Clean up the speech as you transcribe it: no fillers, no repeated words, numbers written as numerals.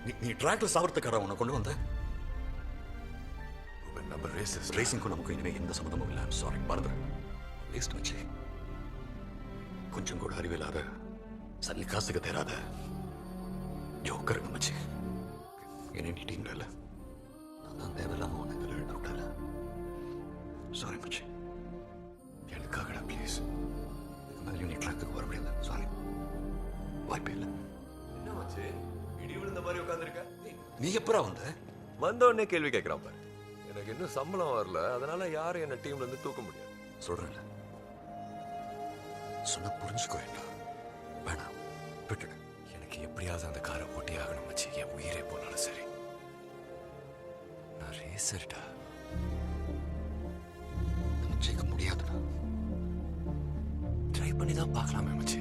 நீ ட்ராக்ல சாவறதுக்கார உன்னை கொண்டு வந்த நம்ம ரேசிங்க்கும் நமக்கும் இனிமே எந்த சம்மந்தமும் இல்லை. சாரி மறந்துடு. வேஸ்ட் மச்சி. கொஞ்சம் கூட அறிவில்லாத சல்லி காசுக்கு தேராத ஜோக்கர் மச்சி. என்ன நீ டீம்ல இல்லை. நான் தான் தேவையில்லாம உனக்கு எழுந்து விட்டல. சாரி மச்சி. எனக்காகடா ப்ளீஸ். இதுக்கு மேலே நீ ட்ராக்குக்கு வர முடியாது. சாரி, வாய்ப்பே இல்லை. என்ன மச்சி இடி விழுந்த மாதிரி உட்காந்துருக்க? நீ எப்பரா வந்த உடனே கேள்வி கேட்கிறான் பாரு. எனக்கு இன்னும் சம்பளம் வரல, அதனால யாரும் என்ன டீம்ல இருந்து தூக்க முடியாது. சொல்றேன்ல, சொன்ன புரிஞ்சுக்கோ. வேணாம், விட்டுடு. எனக்கு எப்படியாவது அந்த காரை ஓட்டி ஆகணும் மச்சி. என் உயிரே போனாலும் சரி. நான் ரேசர்டா. நம்ம ஜெயிக்க முடியாதுடா. ட்ரை பண்ணி தான் பார்க்கலாமே மச்சி.